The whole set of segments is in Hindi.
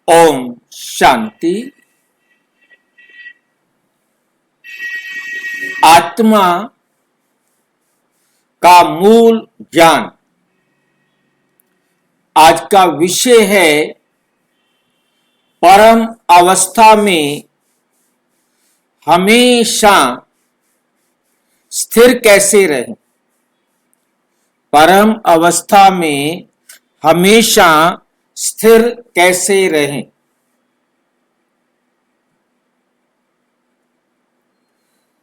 ओम शांति। आत्मा का मूल ज्ञान आज का विषय है। परम अवस्था में हमेशा स्थिर कैसे रहें। परम अवस्था में हमेशा स्थिर कैसे रहें।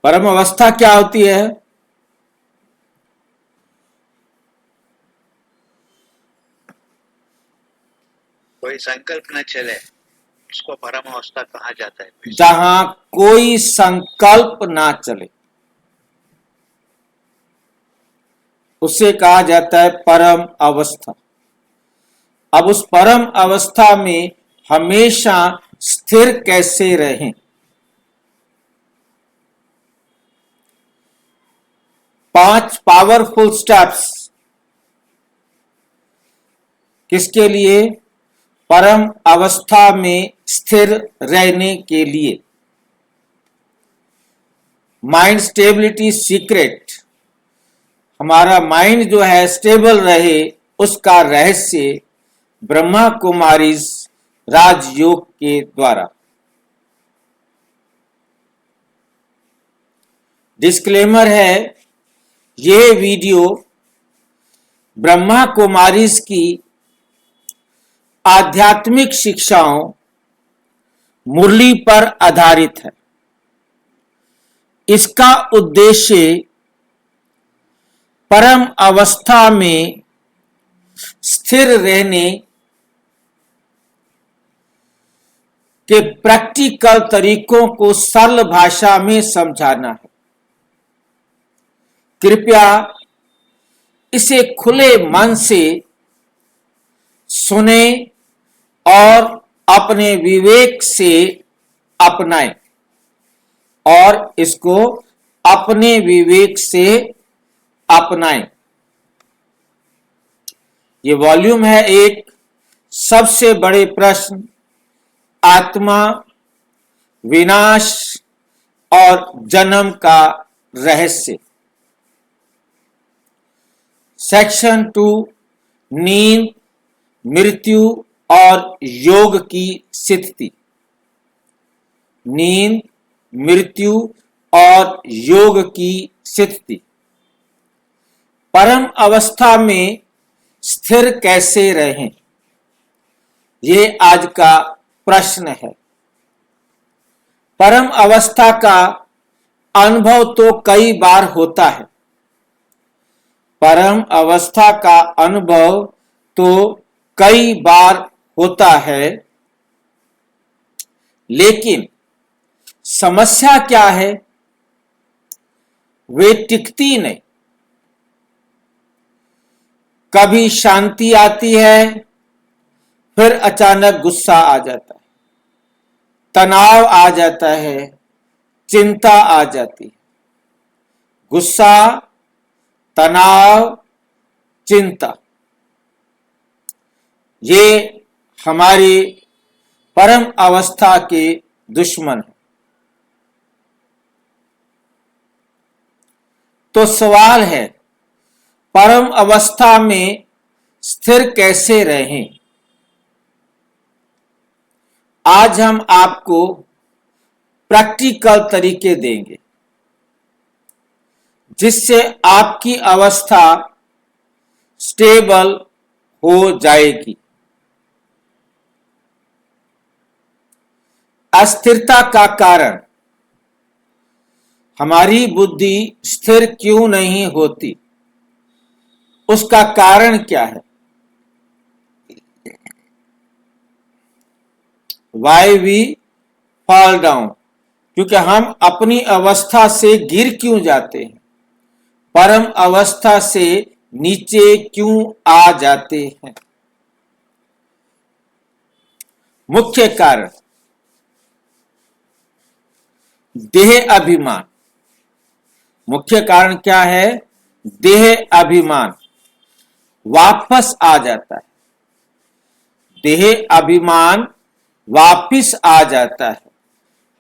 परम अवस्था क्या होती है? कोई संकल्प न चले उसको परम अवस्था कहा जाता है। जहां कोई संकल्प ना चले उसे कहा जाता है परम अवस्था। अब उस परम अवस्था में हमेशा स्थिर कैसे रहें। 5 पावरफुल स्टेप्स किसके लिए? परम अवस्था में स्थिर रहने के लिए। माइंड स्टेबिलिटी सीक्रेट, हमारा माइंड जो है स्टेबल रहे उसका रहस्य ब्रह्मा कुमारीज राजयोग के द्वारा। डिस्क्लेमर है, यह वीडियो ब्रह्मा कुमारीज की आध्यात्मिक शिक्षाओं मुरली पर आधारित है। इसका उद्देश्य परम अवस्था में स्थिर रहने के प्रैक्टिकल तरीकों को सरल भाषा में समझाना है। कृपया इसे खुले मन से सुने और अपने विवेक से अपनाएं और इसको अपने विवेक से अपनाएं। ये वॉल्यूम है एक सबसे बड़े प्रश्न, आत्मा, विनाश और जन्म का रहस्य। सेक्शन 2, नींद, मृत्यु और योग की स्थिति। नींद, मृत्यु और योग की स्थिति। परम अवस्था में स्थिर कैसे रहें, ये आज का प्रश्न है। परम अवस्था का अनुभव तो कई बार होता है। परम अवस्था का अनुभव तो कई बार होता है, लेकिन समस्या क्या है? वे टिकती नहीं। कभी शांति आती है, फिर अचानक गुस्सा आ जाता है, तनाव आ जाता है, चिंता आ जाती है। गुस्सा, तनाव, चिंता, ये हमारी परम अवस्था के दुश्मन हैं। तो सवाल है, परम अवस्था में स्थिर कैसे रहें? आज हम आपको प्रैक्टिकल तरीके देंगे जिससे आपकी अवस्था स्टेबल हो जाएगी। अस्थिरता का कारण, हमारी बुद्धि स्थिर क्यों नहीं होती, उसका कारण क्या है? Why we fall down, क्योंकि हम अपनी अवस्था से गिर क्यों जाते हैं, परम अवस्था से नीचे क्यों आ जाते हैं। मुख्य कारण देह अभिमान। मुख्य कारण क्या है? देह अभिमान वापस आ जाता है। देह अभिमान वापिस आ जाता है।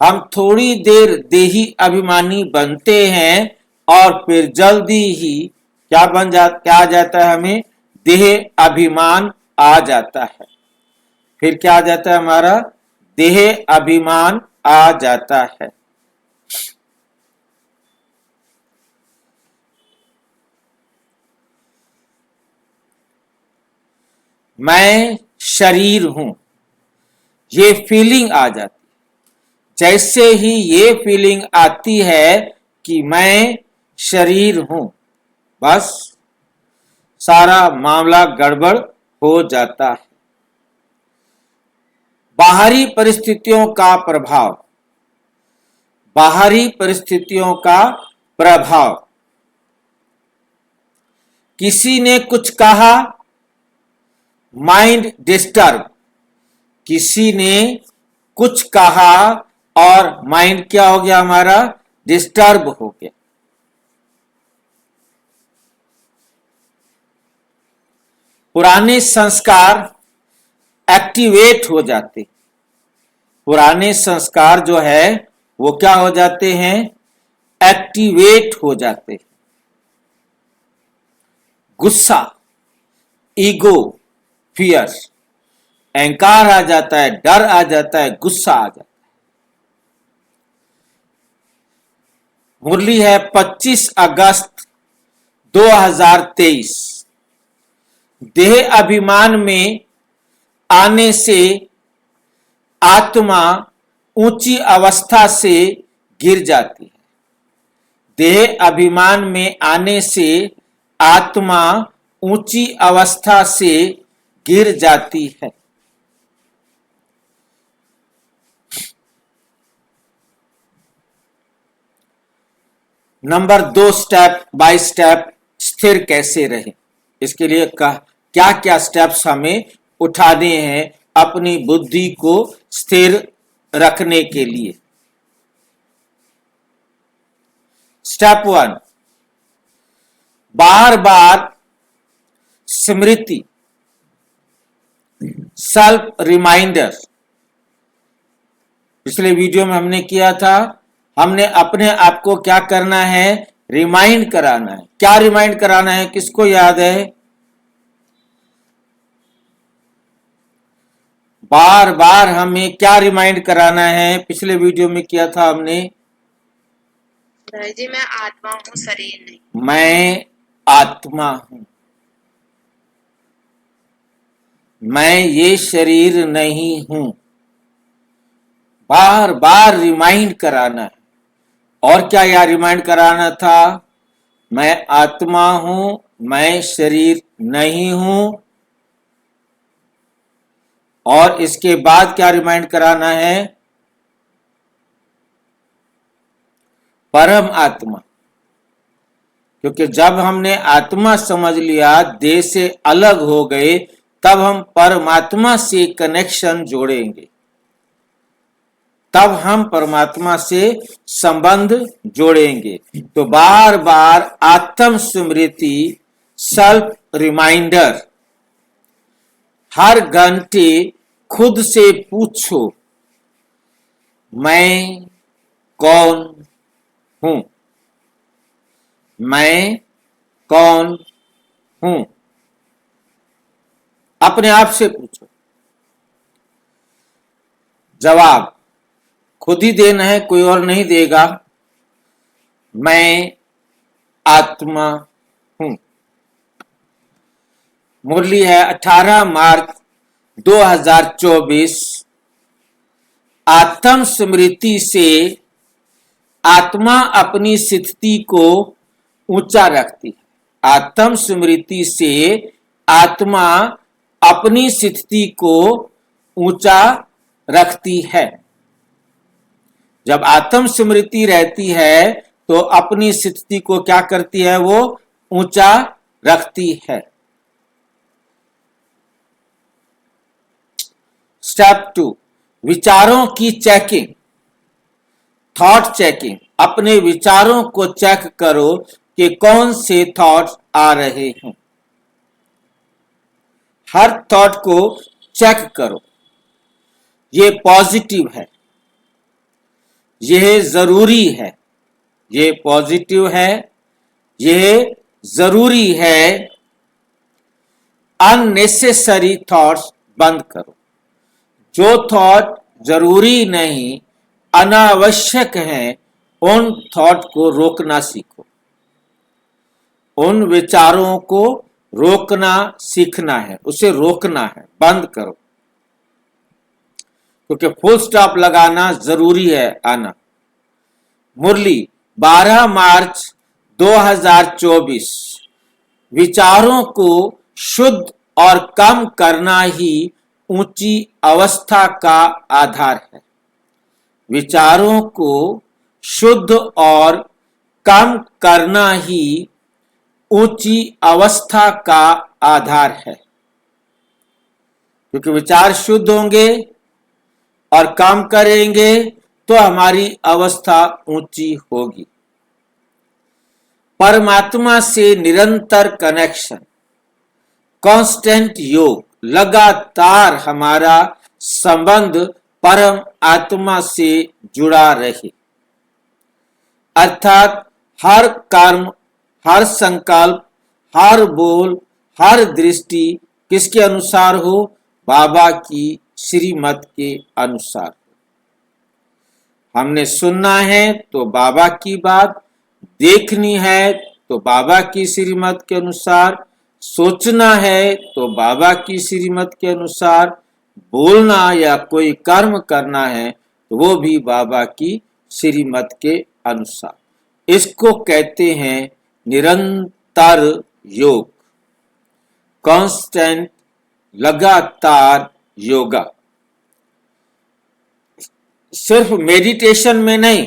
हम थोड़ी देर देही अभिमानी बनते हैं और फिर जल्दी ही क्या आ जाता है, हमें देह अभिमान आ जाता है। फिर क्या आ जाता है, हमारा देह अभिमान आ जाता है। मैं शरीर हूं, ये फीलिंग आ जाती। जैसे ही ये फीलिंग आती है कि मैं शरीर हूं, बस सारा मामला गड़बड़ हो जाता है। बाहरी परिस्थितियों का प्रभाव, बाहरी परिस्थितियों का प्रभाव। किसी ने कुछ कहा, माइंड डिस्टर्ब। किसी ने कुछ कहा और माइंड क्या हो गया, हमारा डिस्टर्ब हो गया। पुराने संस्कार एक्टिवेट हो जाते। पुराने संस्कार जो है वो क्या हो जाते हैं, एक्टिवेट हो जाते। गुस्सा, ईगो, फियर, अहंकार आ जाता है, डर आ जाता है, गुस्सा आ जाता है। मुरली है 25 अगस्त 2023। देह अभिमान में आने से आत्मा ऊंची अवस्था से गिर जाती है। देह अभिमान में आने से आत्मा ऊंची अवस्था से गिर जाती है। नंबर 2, स्टेप बाय स्टेप स्थिर कैसे रहे। इसके लिए क्या क्या स्टेप्स हमें उठाने हैं अपनी बुद्धि को स्थिर रखने के लिए। स्टेप 1, बार बार स्मृति, सेल्फ रिमाइंडर। पिछले वीडियो में हमने किया था, हमने अपने आप को क्या करना है, रिमाइंड कराना है। क्या रिमाइंड कराना है, किसको याद है? बार बार हमें क्या रिमाइंड कराना है? पिछले वीडियो में किया था हमने, जी मैं आत्मा हूँ, शरीर नहीं। मैं आत्मा हूं, मैं ये शरीर नहीं हूं। बार बार रिमाइंड कराना है। और क्या यार रिमाइंड कराना था? मैं आत्मा हूं, मैं शरीर नहीं हूं। और इसके बाद क्या रिमाइंड कराना है? परम आत्मा। क्योंकि जब हमने आत्मा समझ लिया, देह से अलग हो गए, तब हम परमात्मा से कनेक्शन जोड़ेंगे, तब हम परमात्मा से संबंध जोड़ेंगे। तो बार बार आत्म स्मृति, सेल्फ रिमाइंडर, हर घंटे खुद से पूछो, मैं कौन हूं, मैं कौन हूं। अपने आप से पूछो, जवाब खुद ही देना है, कोई और नहीं देगा। मैं आत्मा हूं। मुरली है 18 मार्च 2024। आत्म स्मृति से आत्मा अपनी स्थिति को ऊंचा रखती है। आत्म स्मृति से आत्मा अपनी स्थिति को ऊंचा रखती है। जब आत्म स्मृति रहती है तो अपनी स्थिति को क्या करती है, वो ऊंचा रखती है। स्टेप 2, विचारों की चेकिंग, थॉट चेकिंग। अपने विचारों को चेक करो कि कौन से थॉट्स आ रहे हैं। हर थॉट को चेक करो। ये पॉजिटिव है, यह जरूरी है, ये पॉजिटिव है, यह जरूरी है। अननेसेसरी थॉट्स बंद करो। जो थॉट जरूरी नहीं, अनावश्यक हैं, उन थॉट को रोकना सीखो, उन विचारों को रोकना सीखना है, उसे रोकना है, बंद करो, क्योंकि फुल स्टॉप लगाना जरूरी है। आना मुरली 12 मार्च 2024। विचारों को शुद्ध और कम करना ही ऊंची अवस्था का आधार है। विचारों को शुद्ध और कम करना ही ऊंची अवस्था का आधार है, क्योंकि विचार शुद्ध होंगे और काम करेंगे तो हमारी अवस्था ऊंची होगी। परमात्मा से निरंतर कनेक्शन, कांस्टेंट योग, लगातार हमारा संबंध परम आत्मा से जुड़ा रहे, अर्थात हर कर्म, हर संकल्प, हर बोल, हर दृष्टि किसके अनुसार हो? बाबा की श्रीमत के अनुसार। हमने सुनना है तो बाबा की बात, देखनी है तो बाबा की श्रीमत के अनुसार, सोचना है तो बाबा की श्रीमत के अनुसार, बोलना या कोई कर्म करना है तो वो भी बाबा की श्रीमत के अनुसार। इसको कहते हैं निरंतर योग, कांस्टेंट, लगातार योगा। सिर्फ मेडिटेशन में नहीं,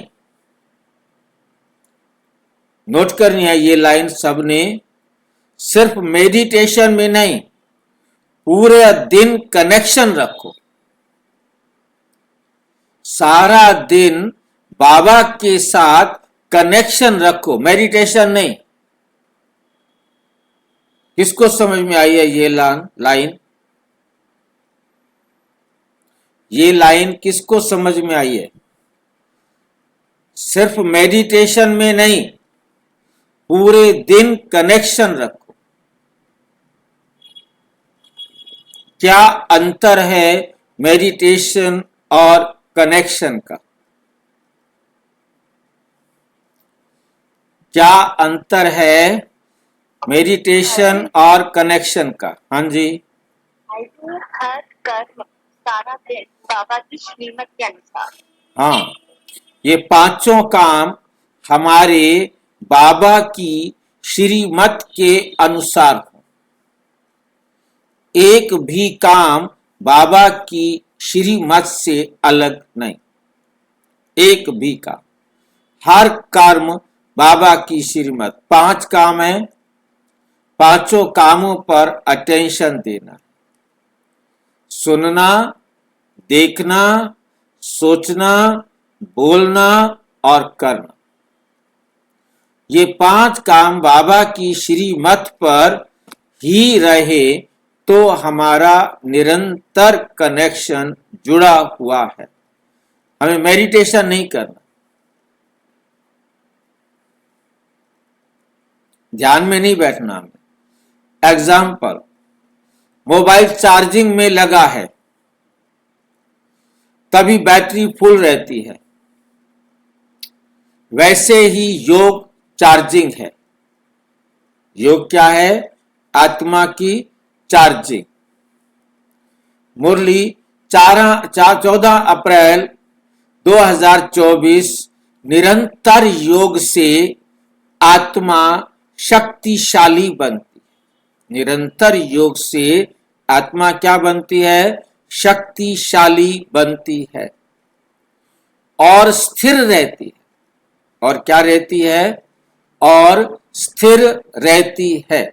नोट करनी है ये लाइन सबने, सिर्फ मेडिटेशन में नहीं, पूरे दिन कनेक्शन रखो, सारा दिन बाबा के साथ कनेक्शन रखो, मेडिटेशन नहीं। किसको समझ में आई है ये लाइन? ये लाइन किसको समझ में आई है? सिर्फ मेडिटेशन में नहीं, पूरे दिन कनेक्शन रखो। क्या अंतर है मेडिटेशन और कनेक्शन का? क्या अंतर है मेडिटेशन और कनेक्शन का? हाँ जी। हर कर्म सारा दिन बाबा की श्रीमत के अनुसार। हाँ, ये पांचों काम हमारे बाबा की श्रीमत के अनुसार हो। एक भी काम बाबा की श्रीमत से अलग नहीं, एक भी काम, हर कर्म बाबा की श्रीमत। 5 काम है, पांचों कामों पर अटेंशन देना, सुनना, देखना, सोचना, बोलना और करना। ये 5 काम बाबा की श्रीमत पर ही रहे तो हमारा निरंतर कनेक्शन जुड़ा हुआ है। हमें मेडिटेशन नहीं करना, ध्यान में नहीं बैठना हमें। एग्जाम्पल, मोबाइल चार्जिंग में लगा है, तभी बैटरी फुल रहती है, वैसे ही योग चार्जिंग है। योग क्या है? आत्मा की चार्जिंग। मुरली 14 अप्रैल 2024। निरंतर योग से आत्मा शक्तिशाली बनती है। निरंतर योग से आत्मा क्या बनती है? शक्तिशाली बनती है और स्थिर रहती है। और क्या रहती है? और स्थिर रहती है।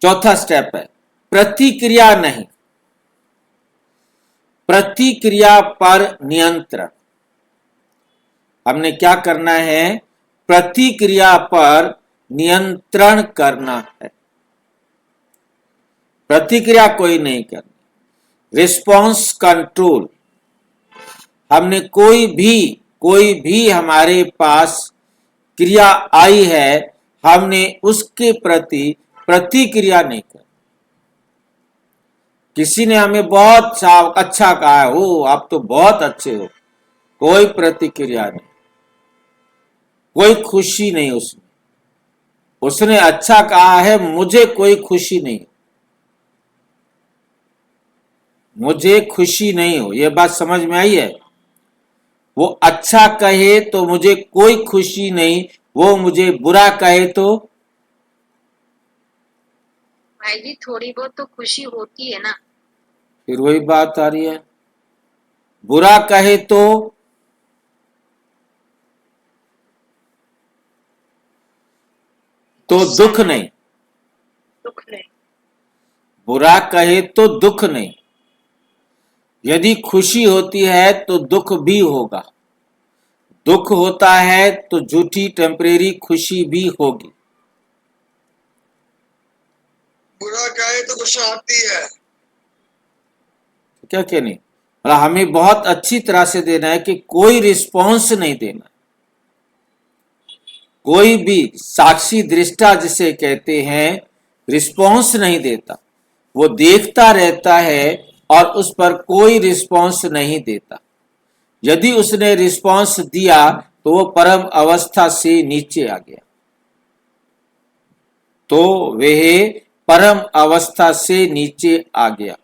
चौथा स्टेप है प्रतिक्रिया नहीं, प्रतिक्रिया पर नियंत्रण। हमने क्या करना है? प्रतिक्रिया पर नियंत्रण करना है। प्रतिक्रिया कोई नहीं करनी, रिस्पॉन्स कंट्रोल। हमने कोई भी हमारे पास क्रिया आई है, हमने उसके प्रति प्रतिक्रिया नहीं कर। किसी ने हमें बहुत अच्छा कहा है, ओ आप तो बहुत अच्छे हो, कोई प्रतिक्रिया नहीं, कोई खुशी नहीं उसमें। उसने अच्छा कहा है, मुझे कोई खुशी नहीं, मुझे खुशी नहीं हो। यह बात समझ में आई है? वो अच्छा कहे तो मुझे कोई खुशी नहीं, वो मुझे बुरा कहे तो भाई जी थोड़ी बहुत तो खुशी होती है ना। फिर वही बात आ रही है। बुरा कहे तो दुख नहीं, दुख नहीं। बुरा कहे तो दुख नहीं। यदि खुशी होती है तो दुख भी होगा, दुख होता है तो झूठी टेम्परेरी खुशी भी होगी। बुरा कहे तो गुस्सा आती है। क्या क्या नहीं, और हमें बहुत अच्छी तरह से देना है कि कोई रिस्पॉन्स नहीं देना। कोई भी साक्षी दृष्टा जिसे कहते हैं, रिस्पॉन्स नहीं देता, वो देखता रहता है और उस पर कोई रिस्पॉन्स नहीं देता। यदि उसने रिस्पॉन्स दिया तो वो परम अवस्था से नीचे आ गया, तो वह परम अवस्था से नीचे आ गया।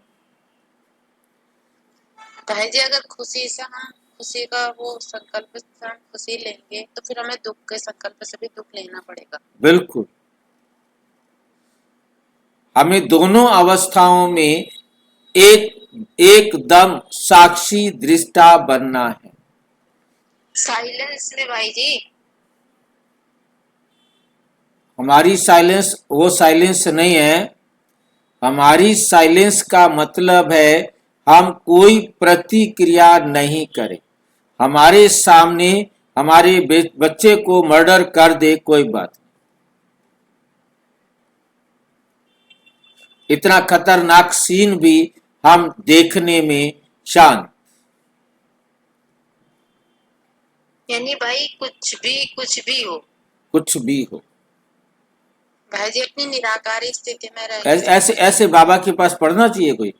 भाई जी अगर खुशी से हम खुशी का वो संकल्प से हम खुशी लेंगे तो फिर हमें दुख के संकल्प से भी दुख लेना पड़ेगा। बिल्कुल, हमें दोनों अवस्थाओं में एकदम साक्षी दृष्टा बनना है। साइलेंस में भाई जी हमारी साइलेंस वो साइलेंस नहीं है। हमारी साइलेंस का मतलब है हम कोई प्रतिक्रिया नहीं करें। हमारे सामने हमारे बच्चे को मर्डर कर दे, कोई बात नहीं, इतना खतरनाक सीन भी हम देखने में शांत। यानी भाई कुछ भी हो, कुछ भी हो, भाई जी अपनी निराकारी स्थिति में रह ऐसे ऐसे बाबा के पास पढ़ना चाहिए कोई।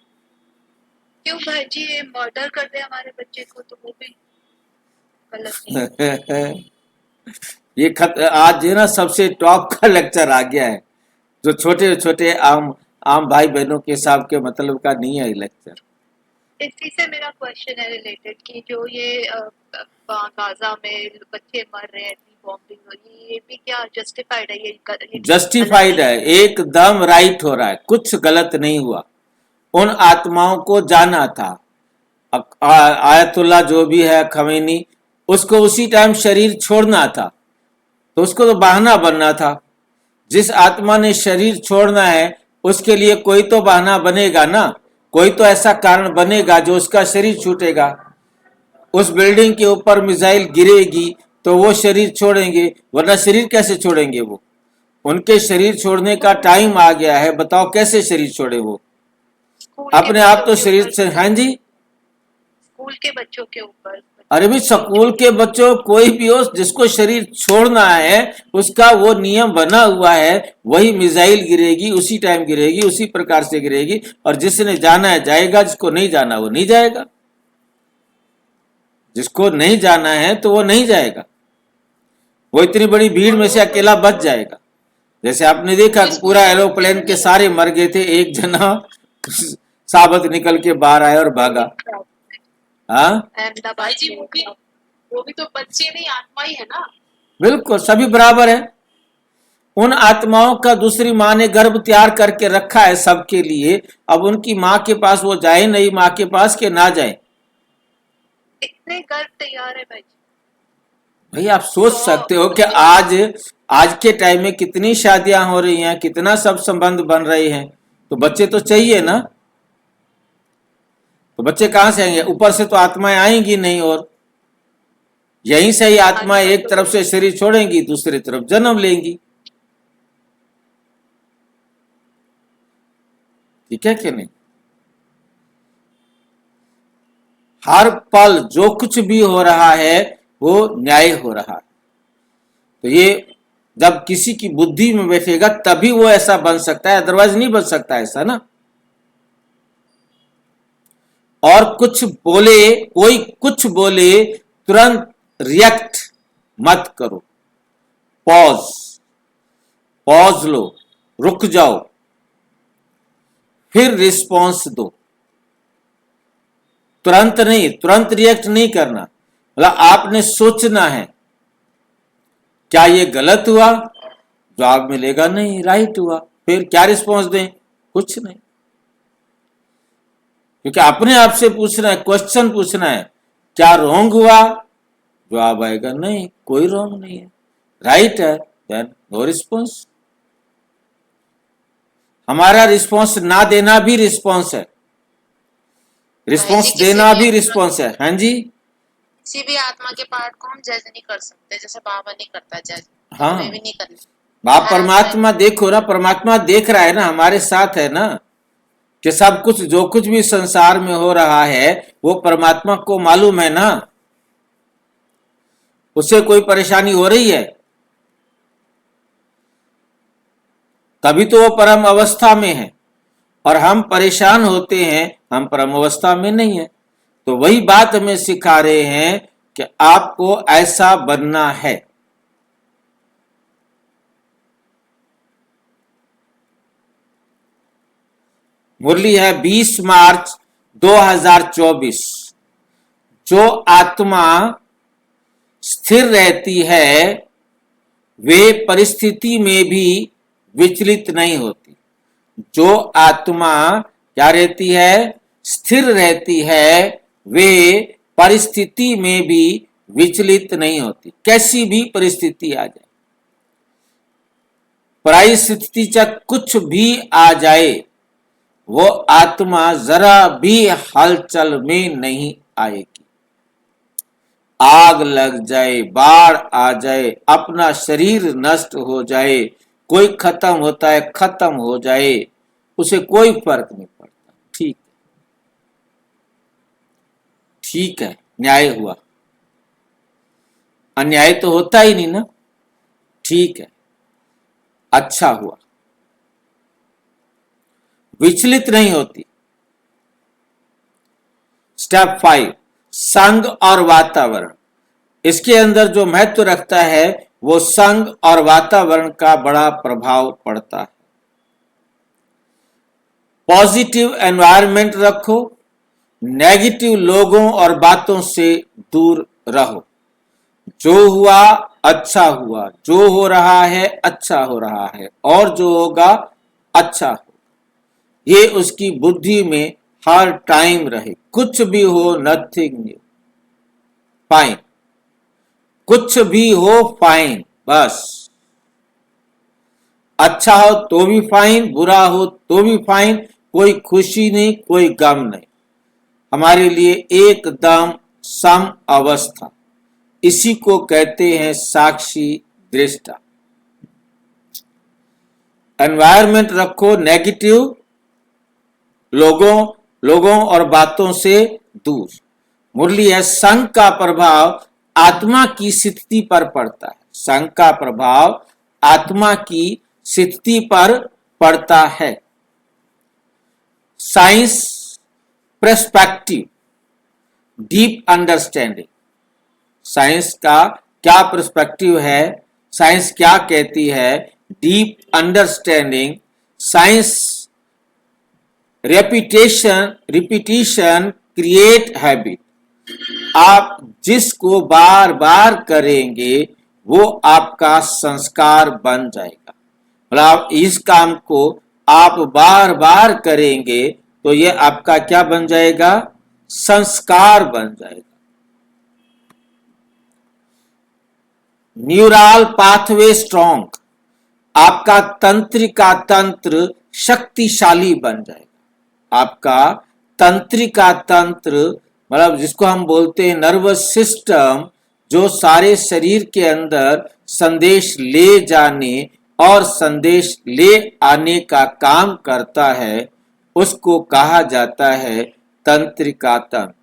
क्यों भाई जी ये मर्डर कर दे हमारे बच्चे को तो वो भी गलत नहीं। ये आज जो ना सबसे टॉप का लेक्चर आ गया है, जो छोटे छोटे आम आम भाई बहनों के हिसाब के मतलब का नहीं है ये लेक्चर। इसी से मेरा क्वेश्चन है रिलेटेड कि जो ये गाजा में बच्चे मर रहे हैं, बॉम्बिंग हो रही है, ये भी क्या जस्टिफाइड है? ये जस्टिफाइड है, एकदम राइट हो रहा है, कुछ गलत नहीं हुआ। उन आत्माओं को जाना था। आयतुल्ला जो भी है खमैनी, उसको उसी टाइम शरीर छोड़ना था, तो उसको तो बहाना बनना था। जिस आत्मा ने शरीर छोड़ना है उसके लिए कोई तो बहाना बनेगा ना, कोई तो ऐसा कारण बनेगा जो उसका शरीर छूटेगा। उस बिल्डिंग के ऊपर मिसाइल गिरेगी तो वो शरीर छोड़ेंगे, वरना शरीर कैसे छोड़ेंगे? वो उनके शरीर छोड़ने का टाइम आ गया है, बताओ कैसे शरीर छोड़े वो? अपने आप तो शरीर से। हाँ जी, स्कूल के बच्चों के ऊपर। अरे भी स्कूल के बच्चों कोई भी हो, जिसको शरीर छोड़ना है उसका वो नियम बना हुआ है, वही मिसाइल गिरेगी, उसी टाइम गिरेगी, उसी प्रकार से गिरेगी, और जिसने जाना है जाएगा, जिसको नहीं जाना वो नहीं जाएगा। जिसको नहीं जाना है तो वो नहीं जाएगा, वो इतनी बड़ी भीड़ में से अकेला बच जाएगा। जैसे आपने देखा कि पूरा एरोप्लेन के सारे मर गए थे, एक जना साबत निकल के बाहर आया और भागा। हाँ भाई जी वो भी तो बच्चे नहीं, आत्मा ही है ना। बिल्कुल, सभी बराबर है। उन आत्माओं का दूसरी माँ ने गर्भ तैयार करके रखा है सबके लिए। अब उनकी माँ के पास वो जाए नहीं, माँ के पास के ना जाए। इतने गर्भ तैयार है भाई जी। भाई आप सोच सकते हो कि आज के टाइम में कितनी शादियां हो रही हैं, कितना सब संबंध बन रहे हैं, तो बच्चे तो चाहिए ना। तो बच्चे कहां से आएंगे? ऊपर से तो आत्माएं आएंगी नहीं, और यहीं से ही आत्माएं एक तरफ से शरीर छोड़ेंगी, दूसरी तरफ जन्म लेंगी। ठीक है कि नहीं? हर पल जो कुछ भी हो रहा है वो न्याय हो रहा है। तो ये जब किसी की बुद्धि में बैठेगा तभी वो ऐसा बन सकता है, अदरवाइज नहीं बन सकता ऐसा ना। और कुछ बोले, कोई कुछ बोले तुरंत रिएक्ट मत करो, पॉज लो, रुक जाओ, फिर रिस्पॉन्स दो। तुरंत नहीं, तुरंत रिएक्ट नहीं करना, मतलब आपने सोचना है क्या ये गलत हुआ, जवाब मिलेगा नहीं राइट हुआ, फिर क्या रिस्पॉन्स दें, कुछ नहीं, क्योंकि अपने आप से पूछना है, क्वेश्चन पूछना है क्या रॉन्ग हुआ, जवाब आएगा नहीं कोई रॉन्ग नहीं है, राइट है, देन नो रिस्पॉन्स। हमारा रिस्पॉन्स ना देना भी रिस्पॉन्स है, रिस्पॉन्स देना भी रिस्पॉन्स है। हाँ जी, किसी भी आत्मा के पार्ट को हम जज नहीं कर सकते, जैसे बाबा नहीं करता जज, हाँ, हमें भी नहीं करना। आप परमात्मा देखो ना, परमात्मा देख रहा है ना, हमारे साथ है ना, कि सब कुछ जो कुछ भी संसार में हो रहा है वो परमात्मा को मालूम है ना, उसे कोई परेशानी हो रही है तभी तो वो परम अवस्था में है, और हम परेशान होते हैं, हम परम अवस्था में नहीं है। तो वही बात हमें सिखा रहे हैं कि आपको ऐसा बनना है। मुरली है 20 मार्च 2024। जो आत्मा स्थिर रहती है वे परिस्थिति में भी विचलित नहीं होती। जो आत्मा क्या रहती है, स्थिर रहती है, वे परिस्थिति में भी विचलित नहीं होती। कैसी भी परिस्थिति आ जाए, परिस्थिति चाहे कुछ भी आ जाए, वो आत्मा जरा भी हलचल में नहीं आएगी। आग लग जाए, बाढ़ आ जाए, अपना शरीर नष्ट हो जाए, कोई खत्म होता है खत्म हो जाए, उसे कोई फर्क नहीं पड़ता। ठीक, ठीक है, न्याय हुआ, अन्याय तो होता ही नहीं ना, ठीक है, अच्छा हुआ, विचलित नहीं होती। स्टेप 5, संग और वातावरण। इसके अंदर जो महत्व रखता है वो संग और वातावरण का बड़ा प्रभाव पड़ता है। पॉजिटिव एनवायरनमेंट रखो, नेगेटिव लोगों और बातों से दूर रहो। जो हुआ अच्छा हुआ, जो हो रहा है अच्छा हो रहा है, और जो होगा अच्छा होगा, ये उसकी बुद्धि में हर टाइम रहे। कुछ भी हो, नथिंग न्यू, फाइन, कुछ भी हो फाइन, बस अच्छा हो तो भी फाइन, बुरा हो तो भी फाइन, कोई खुशी नहीं, कोई गम नहीं, हमारे लिए एकदम सम अवस्था। इसी को कहते हैं साक्षी दृष्टा। एनवायरनमेंट रखो नेगेटिव, लोगों और बातों से दूर। मुरली है संग का प्रभाव आत्मा की स्थिति पर पड़ता है। संग का प्रभाव आत्मा की स्थिति पर पड़ता है। Science perspective, deep understanding. Science का क्या पर्सपेक्टिव है, साइंस क्या कहती है, deep understanding. Science repetition create habit. आप जिसको बार बार करेंगे वो आपका संस्कार बन जाएगा। मतलब इस काम को आप बार बार करेंगे तो ये आपका क्या बन जाएगा, संस्कार बन जाएगा। न्यूरल पाथवे स्ट्रॉन्ग, आपका तंत्रिका तंत्र शक्तिशाली बन जाएगा। आपका तंत्रिका तंत्र मतलब जिसको हम बोलते हैं नर्वस सिस्टम, जो सारे शरीर के अंदर संदेश ले जाने और संदेश ले आने का काम करता है, उसको कहा जाता है तंत्रिका तंत्र।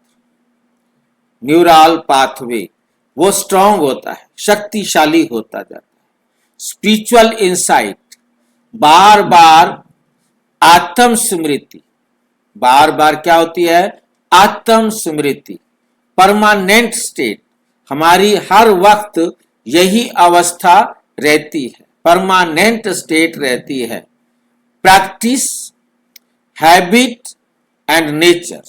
न्यूरल पाथवे वो स्ट्रांग होता है, शक्तिशाली होता जाता है। स्पिरिचुअल इंसाइट, बार बार आत्म स्मृति, बार बार क्या होती है? आत्म स्मृति। परमानेंट स्टेट, हमारी हर वक्त यही अवस्था रहती है, परमानेंट स्टेट रहती है। Practice, habit and nature,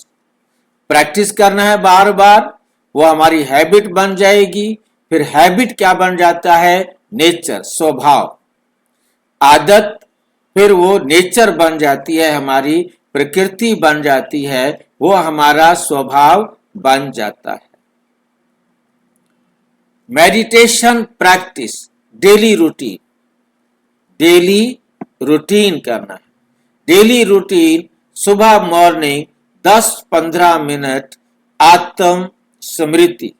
practice करना है बार बार, वो हमारी हैबिट बन जाएगी। फिर हैबिट क्या बन जाता है? नेचर, स्वभाव, आदत, फिर वो नेचर बन जाती है, हमारी प्रकृति बन जाती है, वो हमारा स्वभाव बन जाता है। Meditation practice, daily routine, daily routine करना है। डेली रूटीन, सुबह मॉर्निंग 10-15 मिनट आत्म स्मृति,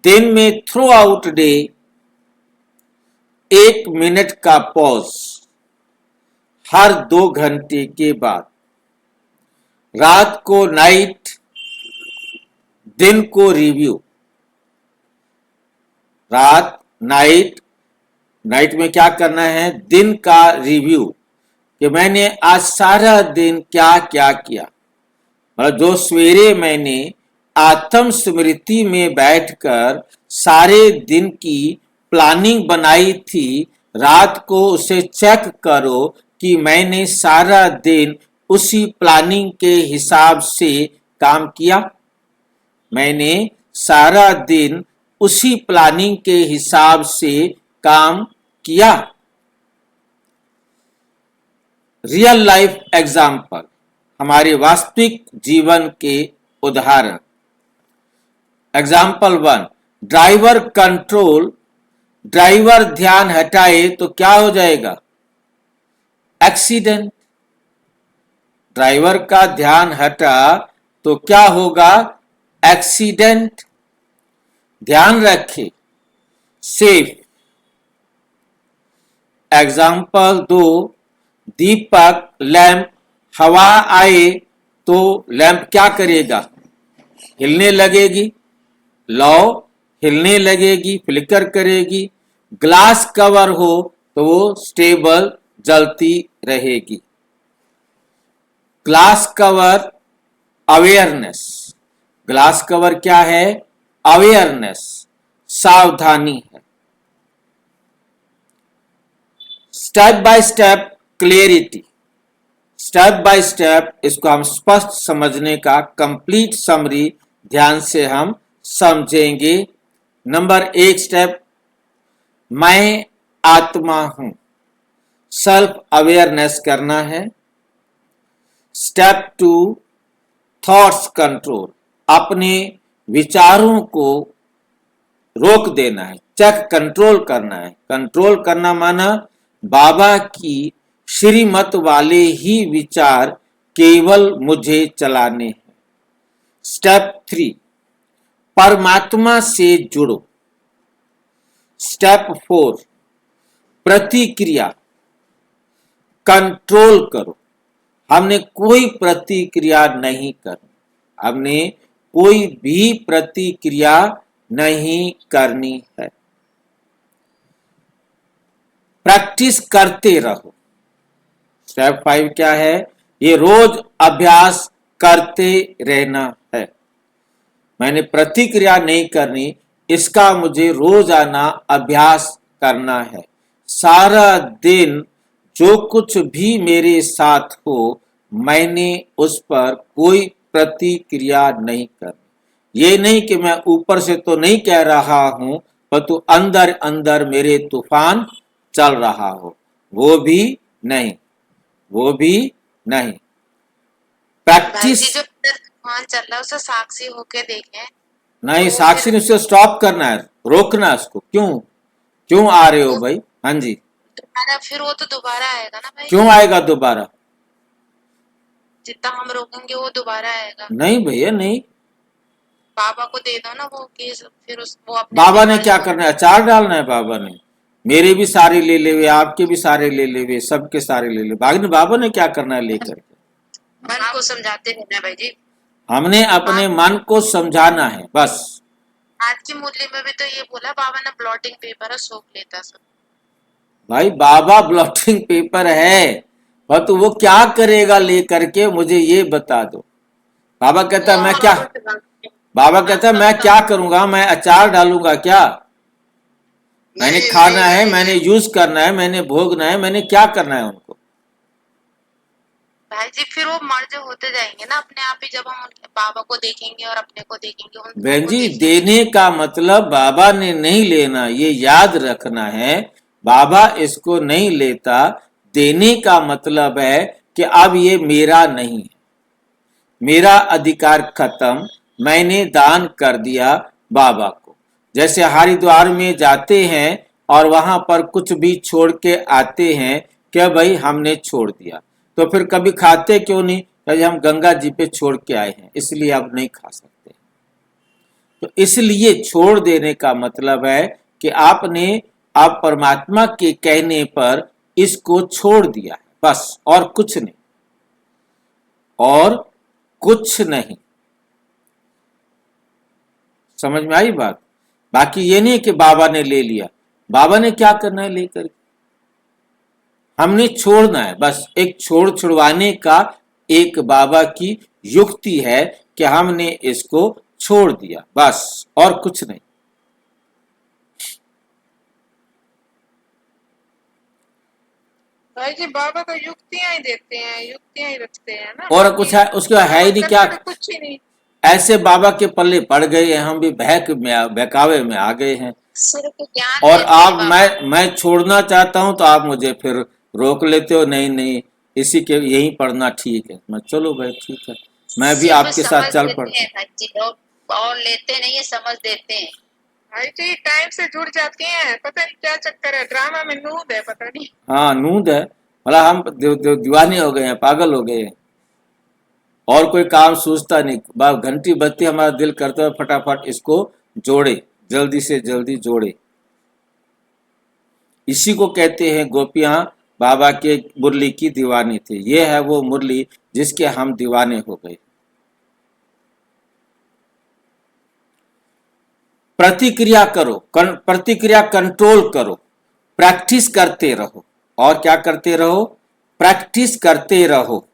दिन में थ्रू आउट डे 1 मिनट का पॉज, हर 2 घंटे के बाद, रात को नाइट, दिन को रिव्यू, रात नाइट, नाइट में क्या करना है? दिन का रिव्यू, कि मैंने आज सारा दिन क्या क्या किया। मतलब जो सवेरे मैंने आत्म स्मृति में बैठकर सारे दिन की प्लानिंग बनाई थी, रात को उसे चेक करो कि मैंने सारा दिन उसी प्लानिंग के हिसाब से काम किया। मैंने सारा दिन उसी प्लानिंग के हिसाब से काम किया। रियल लाइफ एग्जाम्पल, हमारे वास्तविक जीवन के उदाहरण। एग्जाम्पल 1, ड्राइवर कंट्रोल, ड्राइवर ध्यान हटाए तो क्या हो जाएगा? एक्सीडेंट। ड्राइवर का ध्यान हटा तो क्या होगा? एक्सीडेंट। ध्यान रखें, सेफ। एग्जाम्पल 2, दीपक लैंप, हवा आए तो लैंप क्या करेगा? हिलने लगेगी, लौ हिलने लगेगी, फ्लिकर करेगी। ग्लास कवर हो तो वो स्टेबल जलती रहेगी। Glass cover awareness, glass cover क्या है? अवेयरनेस, सावधानी है। Step by step clarity, step by step, इसको हम स्पष्ट समझने का कंप्लीट समरी ध्यान से हम समझेंगे। नंबर 1 स्टेप, मैं आत्मा हूं, सेल्फ अवेयरनेस करना है। स्टेप 2, थॉट्स कंट्रोल, अपने विचारों को रोक देना है, चेक कंट्रोल करना है। कंट्रोल करना माना बाबा की श्रीमत वाले ही विचार केवल मुझे चलाने हैं। स्टेप 3, परमात्मा से जुड़ो। स्टेप 4, प्रतिक्रिया कंट्रोल करो। हमने कोई प्रतिक्रिया नहीं करनी, हमने कोई भी प्रतिक्रिया नहीं करनी है। प्रैक्टिस करते रहो। स्टेप 5 क्या है? ये रोज अभ्यास करते रहना है। मैंने प्रतिक्रिया नहीं करनी, इसका मुझे रोजाना अभ्यास करना है। सारा दिन जो कुछ भी मेरे साथ हो, मैंने उस पर कोई प्रतिक्रिया नहीं करनी। ये नहीं कि मैं ऊपर से तो नहीं कह रहा हूं, परंतु अंदर अंदर मेरे तूफान चल रहा हो, वो भी नहीं, वो भी नहीं। प्रैक्टिस, जो तूफान चल रहा है उसे साक्षी होके देखें। नहीं, तो साक्षी ने उसे स्टॉप करना है, रोकना है उसको। क्यों आ रहे हो भाई? हाँ जी, दोबारा फिर वो तो दोबारा आएगा ना भाई। क्यों आएगा दोबारा? जितना हम रोकेंगे वो दोबारा आएगा। नहीं भैया, नहीं। बाबा को दे दो ना वो केस, फिर वो अपने बाबा ने क्या करना है? अचार डालना है बाबा ने। मेरे भी सारे ले ले हुए, आपके भी सारे ले ले हुए, सबके सारे ले ले। बाबा ने क्या करना है लेकर के? मन को समझाते रहना भाई जी। हमने अपने मन को समझाना है बस। आज की मुरली में भी तो ये बोला बाबा ने, ब्लॉटिंग पेपर है सोख लेता सब। भाई बाबा ब्लॉटिंग पेपर है, पर तो वो क्या करेगा लेकर के, मुझे ये बता दो। बाबा कहता मैं क्या, बाबा कहता मैं क्या करूंगा, मैं अचार डालूंगा क्या? मैंने नहीं, खाना नहीं, है, नहीं, मैंने यूज करना है, मैंने भोगना है, मैंने क्या करना है उनको? भाई जी फिर वो मर्ज होते जाएंगे ना अपने आप ही, जब हम उनके बाबा को देखेंगे और अपने को देखेंगे, उनको बहन जी, देखेंगे। देने का मतलब बाबा ने नहीं लेना, ये याद रखना है। बाबा इसको नहीं लेता। देने का मतलब है कि अब ये मेरा नहीं है, मेरा अधिकार खत्म, मैंने दान कर दिया बाबा को। जैसे हरिद्वार में जाते हैं और वहां पर कुछ भी छोड़ के आते हैं, क्या भाई हमने छोड़ दिया, तो फिर कभी खाते क्यों नहीं? कभी हम गंगा जी पे छोड़ के आए हैं इसलिए अब नहीं खा सकते। तो इसलिए छोड़ देने का मतलब है कि आपने आप परमात्मा के कहने पर इसको छोड़ दिया है, बस, और कुछ नहीं, और कुछ नहीं। समझ में आई बात? बाकी ये नहीं कि बाबा ने ले लिया, बाबा ने क्या करना है लेकर, हमने छोड़ना है बस। एक छुड़वाने का एक बाबा की युक्ति है कि हमने इसको छोड़ दिया बस, और कुछ नहीं। भाई जी बाबा तो युक्तियां ही देते हैं, युक्तियां ही रचते हैं ना। और कुछ है उसके है ही नहीं क्या? करते तो कुछ ही नहीं। ऐसे बाबा के पल्ले पड़ गए हैं, हम भी बहकावे में आ गए हैं। सिर्फ ज्ञान और देते हैं आप, बाबा। मैं छोड़ना चाहता हूं तो आप मुझे फिर रोक लेते हो, नहीं नहीं इसी के यहीं पढ़ना ठीक है। मैं चलो भाई ठीक है, मैं भी सिर्फ आपके साथ समझ चल देते पड़ता हैं भाई जी, और लेते नहीं है, समझ देते हैं। भाई जी टाइम से जुड़ जाते हैं, पता नहीं क्या चक्कर है, ड्रामा में नूद है पता नहीं। हाँ नूद है, मतलब हम दीवाने हो गए हैं, पागल हो गए हैं, और कोई काम सूझता नहीं। घंटी बजती हमारा दिल करता है फटाफट इसको जोड़े, जल्दी से जल्दी जोड़े। इसी को कहते हैं गोपियां बाबा के मुरली की दीवानी थी। ये है वो मुरली जिसके हम दीवाने हो गए। प्रतिक्रिया करो, प्रतिक्रिया कंट्रोल करो, प्रैक्टिस करते रहो। और क्या करते रहो? प्रैक्टिस करते रहो।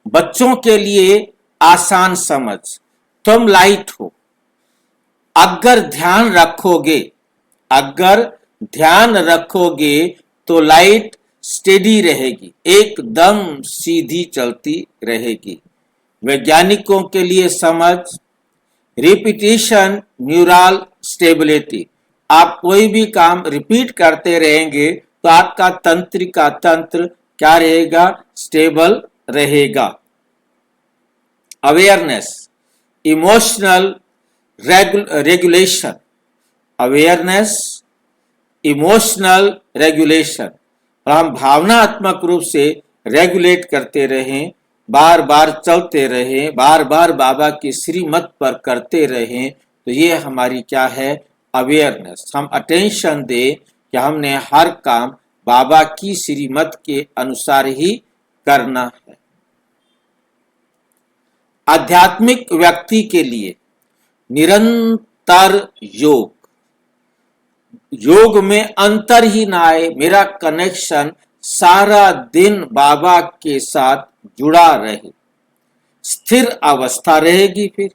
बच्चों के लिए आसान समझ, तुम लाइट हो। अगर ध्यान रखोगे, अगर ध्यान रखोगे तो लाइट स्टेडी रहेगी, एकदम सीधी चलती रहेगी। वैज्ञानिकों के लिए समझ, रिपीटिशन न्यूरल स्टेबिलिटी। आप कोई भी काम रिपीट करते रहेंगे तो आपका तंत्रिका तंत्र क्या रहेगा? स्टेबल रहेगा। Awareness, emotional regulation, awareness, emotional regulation. हम भावनात्मक रूप से रेगुलेट करते रहें, बार बार चलते रहें, बार बार बाबा की श्रीमत पर करते रहें, तो ये हमारी क्या है? अवेयरनेस। हम अटेंशन दें कि हमने हर काम बाबा की श्रीमत के अनुसार ही करना है। आध्यात्मिक व्यक्ति के लिए निरंतर योग, योग में अंतर ही ना आए, मेरा कनेक्शन सारा दिन बाबा के साथ जुड़ा रहे, स्थिर अवस्था रहेगी। फिर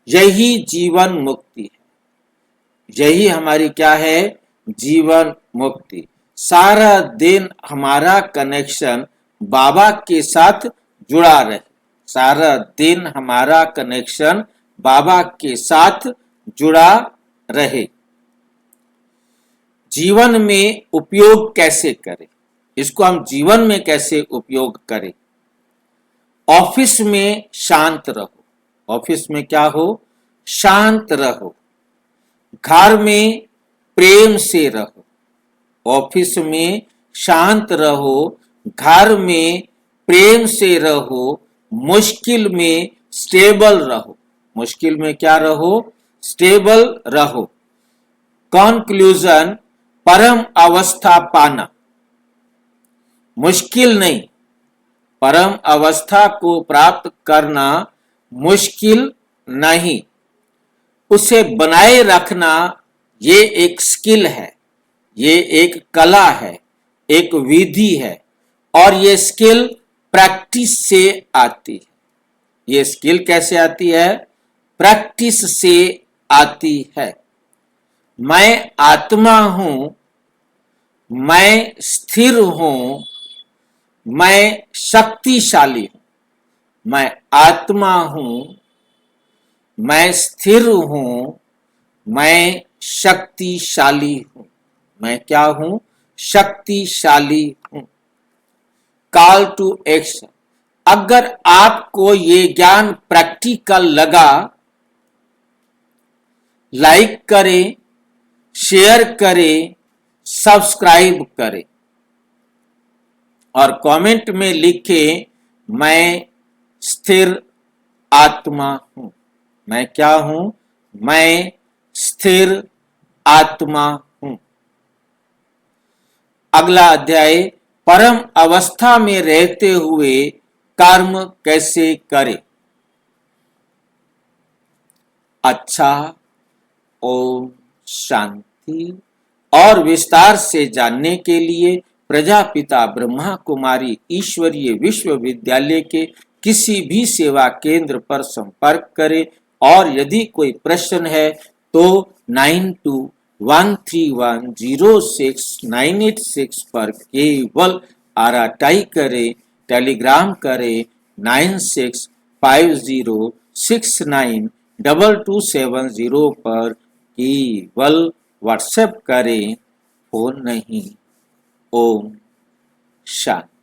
यही जीवन मुक्ति है, यही हमारी क्या है? जीवन मुक्ति। सारा दिन हमारा कनेक्शन बाबा के साथ जुड़ा रहे, सारा दिन हमारा कनेक्शन बाबा के साथ जुड़ा रहे। जीवन में उपयोग कैसे करें, इसको हम जीवन में कैसे उपयोग करें? ऑफिस में शांत रहो, ऑफिस में क्या हो? शांत रहो। घर में प्रेम से रहो, ऑफिस में शांत रहो, घर में प्रेम से रहो। मुश्किल में स्टेबल रहो, मुश्किल में क्या रहो? स्टेबल रहो। कंक्लूजन, परम अवस्था पाना मुश्किल नहीं, परम अवस्था को प्राप्त करना मुश्किल नहीं। उसे बनाए रखना ये एक स्किल है, ये एक कला है, एक विधि है, और ये स्किल प्रैक्टिस से आती है। ये स्किल कैसे आती है? प्रैक्टिस से आती है। मैं आत्मा हूं, मैं स्थिर हूं, मैं शक्तिशाली हूं। मैं आत्मा हूं, मैं स्थिर हूं, मैं शक्तिशाली हूं। मैं क्या हूं? शक्तिशाली हूं। Call to action. अगर आपको ये ज्ञान प्रैक्टिकल लगा, लाइक करें, शेयर करें, सब्सक्राइब करें और कमेंट में लिखें, मैं स्थिर आत्मा हूं। मैं क्या हूं? मैं स्थिर आत्मा हूं। अगला अध्याय, परम अवस्था में रहते हुए कर्म कैसे करें। अच्छा, ओम शांति। और विस्तार से जानने के लिए प्रजापिता ब्रह्मा कुमारी ईश्वरीय विश्वविद्यालय के किसी भी सेवा केंद्र पर संपर्क करें, और यदि कोई प्रश्न है तो 9213106986 पर केवल आरटी करें, टेलीग्राम करें 9650692270 पर केवल व्हाट्सएप करें, फोन नहीं। ओम शांति।